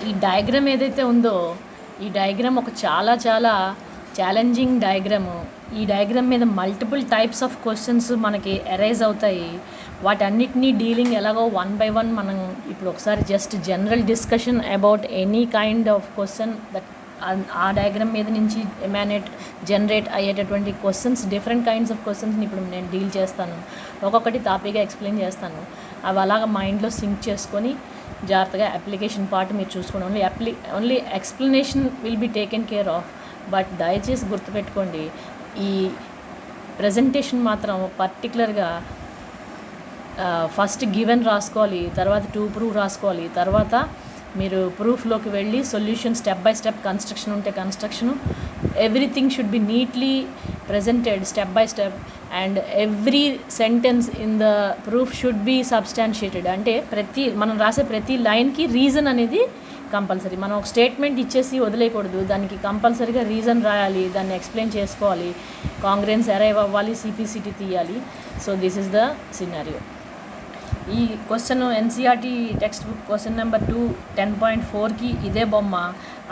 ఈ డయాగ్రామ్ ఏదైతే ఉందో ఈ డయాగ్రామ్ ఒక చాలా చాలా ఛాలెంజింగ్ డయాగ్రాము. ఈ డయాగ్రామ్ మీద మల్టిపుల్ టైప్స్ ఆఫ్ క్వశ్చన్స్ మనకి అరైజ్ అవుతాయి. వాటన్నిటినీ డీలింగ్ ఎలాగో వన్ బై వన్ మనం ఇప్పుడు ఒకసారి just general discussion about any kind of question that ఆ డయాగ్రామ్ మీద నుంచి జనరేట్ అయ్యేటటువంటి క్వశ్చన్స్, డిఫరెంట్ కైండ్స్ ఆఫ్ క్వశ్చన్స్ని ఇప్పుడు నేను డీల్ చేస్తాను. ఒక్కొక్కటి తాపీగా ఎక్స్ప్లెయిన్ చేస్తాను. అవి అలాగా మైండ్లో సింక్ చేసుకొని జాగ్రత్తగా అప్లికేషన్ పార్ట్ మీరు చూసుకోండి. Only explanation will be taken care of. But దయచేసి గుర్తుపెట్టుకోండి, ఈ ప్రజెంటేషన్ మాత్రం పర్టికులర్గా ఫస్ట్ గివెన్ రాసుకోవాలి, తర్వాత టు ప్రూవ్ రాసుకోవాలి, తర్వాత మీరు ప్రూఫ్లోకి వెళ్ళి solution step by step, construction ఉంటే construction, everything should be neatly presented step by step and every sentence in the proof should be substantiated. అంటే మనం రాసే ప్రతి లైన్కి రీజన్ అనేది కంపల్సరీ. మనం ఒక స్టేట్మెంట్ ఇచ్చేసి వదిలేయకూడదు, దానికి కంపల్సరీగా రీజన్ రాయాలి, దాన్ని ఎక్స్ప్లెయిన్ చేసుకోవాలి, కాంగ్రెన్స్ అరైవ్ అవ్వాలి, సిపిసిటీ తీయాలి. So this is the scenario. ఈ question NCERT text book question number 2 10.4కి ఇదే బొమ్మ,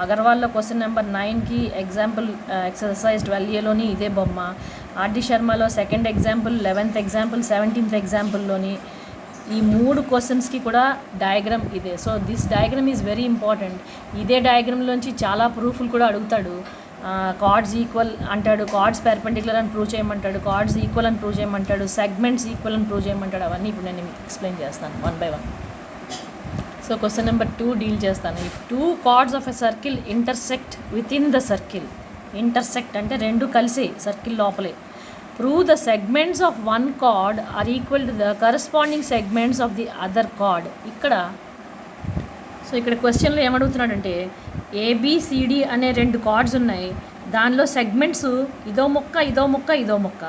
అగర్వాల్లో క్వశ్చన్ నెంబర్ 9కి ఎగ్జాంపుల్ ఎక్సర్సైజ్ 12Aలోని ఇదే బొమ్మ, ఆర్డి శర్మలో second example, 11th example, 17th ఎగ్జాంపుల్లోని ఈ 3 క్వశ్చన్స్కి కూడా డయాగ్రామ్ ఇదే. So this diagram is very important. ఇదే డయాగ్రామ్లోంచి చాలా ప్రూఫ్లు కూడా అడుగుతాడు. కార్డ్స్ ఈక్వల్ అంటాడు, కార్డ్స్ పెర్పెండిక్యులర్ అని ప్రూవ్ చేయమంటాడు, కార్డ్స్ ఈక్వల్ అని ప్రూవ్ చేయమంటాడు, సెగ్మెంట్స్ ఈక్వల్ అని ప్రూవ్ చేయమంటాడు. అవన్నీ ఇప్పుడు నేను ఎక్స్ప్లెయిన్ చేస్తాను one by one. So question number 2 deal చేస్తాను. If 2 chords of a circle intersect with in the circle, intersect అంటే రెండు కలిసి సర్కిల్ లోపలే, prove the segments of one chord are equal to the corresponding segments of the other chord. ఇక్కడ క్వశ్చన్లో ఏమడుగుతున్నాడంటే A B C D అనే 2 cards ఉన్నాయి, దానిలో సెగ్మెంట్స్ ఇదో ముక్క ఇదో ముక్క ఇదో ముక్క,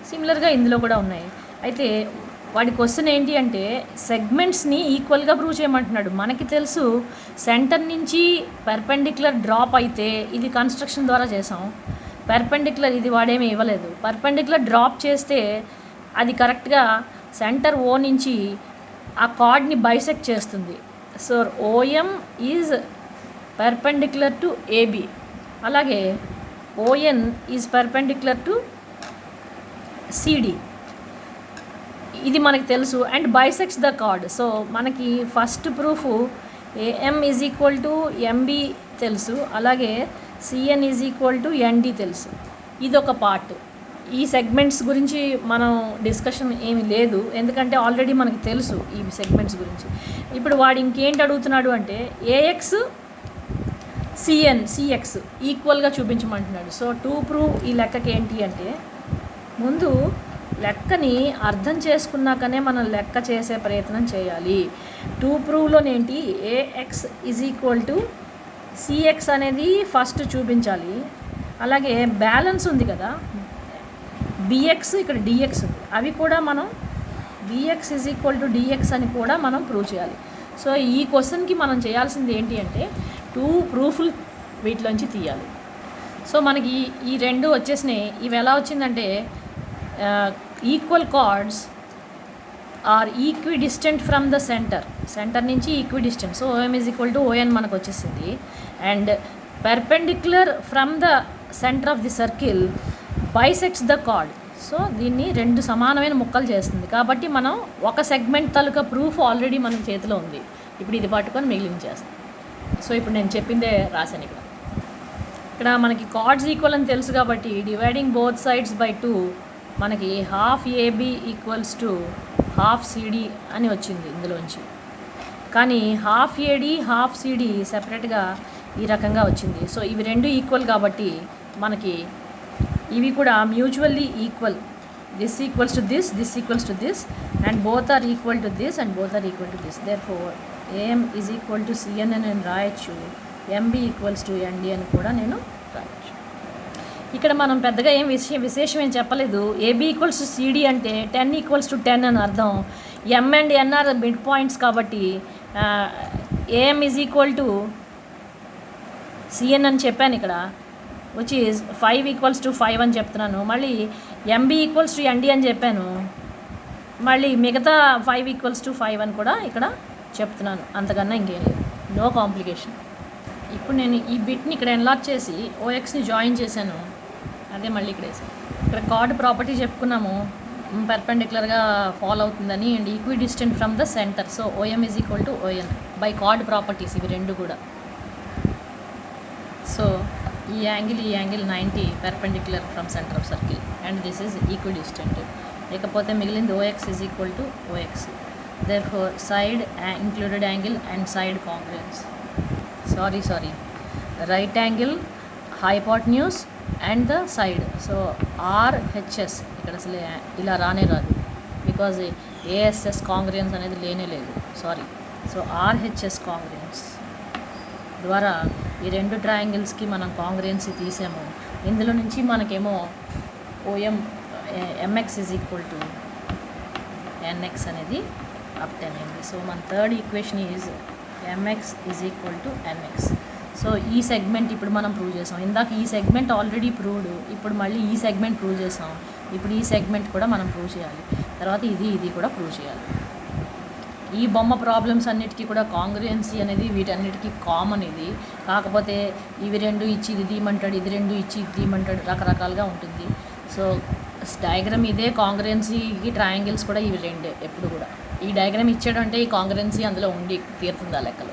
సిమిలర్గా ఇందులో కూడా ఉన్నాయి. అయితే వాడి క్వశ్చన్ ఏంటి అంటే సెగ్మెంట్స్ని ఈక్వల్గా ప్రూవ్ చేయమంటున్నాడు. మనకి తెలుసు సెంటర్ నుంచి పర్పెండిక్యులర్ డ్రాప్ అయితే ఇది కన్స్ట్రక్షన్ ద్వారా చేసాం, పర్పెండిక్యులర్ ఇది వాడేమీ ఇవ్వలేదు, పర్పెండిక్యులర్ డ్రాప్ చేస్తే అది కరెక్ట్గా సెంటర్ ఓ నుంచి ఆ కార్డ్ని బైసెక్ట్ చేస్తుంది. So OM is perpendicular to AB, అలాగే ON is perpendicular to CD, ఇది మనకి తెలుసు. And bisects the chord. So మనకి first proof AM is equal to MB తెలుసు, అలాగే CN is equal to ND తెలుసు. ఇదొక పార్ట్. ఈ సెగ్మెంట్స్ గురించి మనం డిస్కషన్ ఏమీ లేదు, ఎందుకంటే ఆల్రెడీ మనకి తెలుసు ఈ సెగ్మెంట్స్ గురించి. ఇప్పుడు వాడు ఇంకేంటి అడుగుతున్నాడు అంటే ఏఎక్స్ సిఎక్స్ ఈక్వల్గా చూపించమంటున్నాడు. సో టు ప్రూవ్ ఈ లెక్కకి ఏంటి అంటే ముందు లెక్కని అర్థం చేసుకున్నాకనే మనం లెక్క చేసే ప్రయత్నం చేయాలి. టు ప్రూవ్లోనేంటి AX is equal to CX అనేది ఫస్ట్ చూపించాలి, అలాగే బ్యాలెన్స్ ఉంది కదా బిఎక్స్, ఇక్కడ డిఎక్స్ ఉంది, అవి కూడా మనం BX is equal to DX అని కూడా మనం ప్రూవ్ చేయాలి. సో ఈ క్వశ్చన్కి మనం చేయాల్సింది ఏంటి అంటే 2 ప్రూఫ్లు వీటిలోంచి తీయాలి. సో మనకి ఈ 2 వచ్చేసినాయి. ఇవి ఎలా వచ్చిందంటే equal chords are equidistant from the centre నుంచి equidistant. So OM is equal to ON మనకు వచ్చేసింది. And perpendicular from the centre of the circle bisects the chord. So దీన్ని 2 సమానమైన ముక్కలు చేస్తుంది. కాబట్టి మనం ఒక సెగ్మెంట్ తాలూకా ప్రూఫ్ ఆల్రెడీ మన చేతిలో ఉంది. ఇప్పుడు ఇది పట్టుకొని మిగిలిన చేస్తాం. సో ఇప్పుడు నేను చెప్పిందే రాశాను. ఇక్కడ మనకి కార్డ్స్ ఈక్వల్ అని తెలుసు కాబట్టి డివైడింగ్ బోత్ సైడ్స్ బై 2 మనకి half AB equals to half CD అని వచ్చింది ఇందులోంచి. కానీ హాఫ్ ఏడి హాఫ్ సిడి సెపరేట్గా ఈ రకంగా వచ్చింది. సో ఇవి 2 ఈక్వల్ కాబట్టి మనకి ఇవి కూడా mutually equal. This equals to this, this equals to this, and both are equal to this and both are equal to this. Therefore AM is equal to CN అని నేను రాయొచ్చు, ఎంబి ఈక్వల్స్ టు ఎన్డి అని కూడా నేను రాయొచ్చు. ఇక్కడ మనం పెద్దగా విశేషం ఏం చెప్పలేదు. ఏబి ఈక్వల్స్ టు సిడి అంటే 10 ఈక్వల్స్ టు 10 అని అర్థం. M and N are mid points కాబట్టి AM is equal to CN అని చెప్పాను ఇక్కడ, విచ్ ఈజ్ 5 ఈక్వల్స్ టు 5 అని చెప్తున్నాను. మళ్ళీ ఎంబి ఈక్వల్స్ టు ఎన్డి అని చెప్పాను, మళ్ళీ మిగతా 5 ఈక్వల్స్ టు 5 అని కూడా ఇక్కడ చెప్తున్నాను. అంతకన్నా ఇంకేం లేదు. No complication. ఇప్పుడు నేను ఈ బిట్ని ఇక్కడ ఎన్లార్జ్ చేసి ఓఎక్స్ని జాయిన్ చేశాను, అదే మళ్ళీ ఇక్కడ వేసాను. ఇక్కడ కార్డ్ ప్రాపర్టీ చెప్పుకున్నాము, పర్పెండిక్యులర్గా ఫాలో అవుతుందని and equidistant from the centre. So OM is equal to ON by chord properties ఇవి రెండు కూడా. సో ఈ angle 90 perpendicular from centre of circle and this is equidistant. లేకపోతే మిగిలింది OX is equal to OX. therefore side included angle and side congruence. sorry right angle, hypotenuse and the side. so RHS ఇక్కడ అసలు ఇలా రానే రాదు, because ASS congruence అనేది లేనే లేదు, సారీ. సో RHS కాంగ్రియన్స్ ద్వారా ఈ రెండు ట్రయాంగిల్స్కి మనం కాంగ్రియన్సీ తీసాము. ఇందులో నుంచి మనకేమో OM MX is equal to NX అనేది అప్టైన్ అయింది. సో మన third equation is MX is equal to NX. So ఈ సెగ్మెంట్ ఇప్పుడు మనం ప్రూవ్ చేసాం. ఇందాక ఈ సెగ్మెంట్ ఆల్రెడీ ప్రూవ్డ్, ఇప్పుడు మళ్ళీ ఈ సెగ్మెంట్ ప్రూవ్ చేసాం. ఇప్పుడు ఈ సెగ్మెంట్ కూడా మనం ప్రూవ్ చేయాలి, తర్వాత ఇది కూడా ప్రూవ్ చేయాలి. ఈ బొమ్మ ప్రాబ్లమ్స్ అన్నిటికీ కూడా కాంగ్రుయెన్సీ అనేది వీటన్నిటికీ కామన్ ఇది. కాకపోతే ఇవి రెండు ఇచ్చి ఇది తీయమంటాడు, ఇది రెండు ఇచ్చి ఇది తీయమంటాడు, రకరకాలుగా ఉంటుంది. సో డయాగ్రామ్ ఇదే, కాంగ్రుయెన్సీకి ట్రయాంగిల్స్ కూడా ఇవి రెండే ఎప్పుడు కూడా. ఈ డయాగ్రామ్ ఇచ్చాడంటే ఈ కాంగ్రుయెన్సీ అందులో ఉండి తీరుతుంది ఆ లెక్కలు.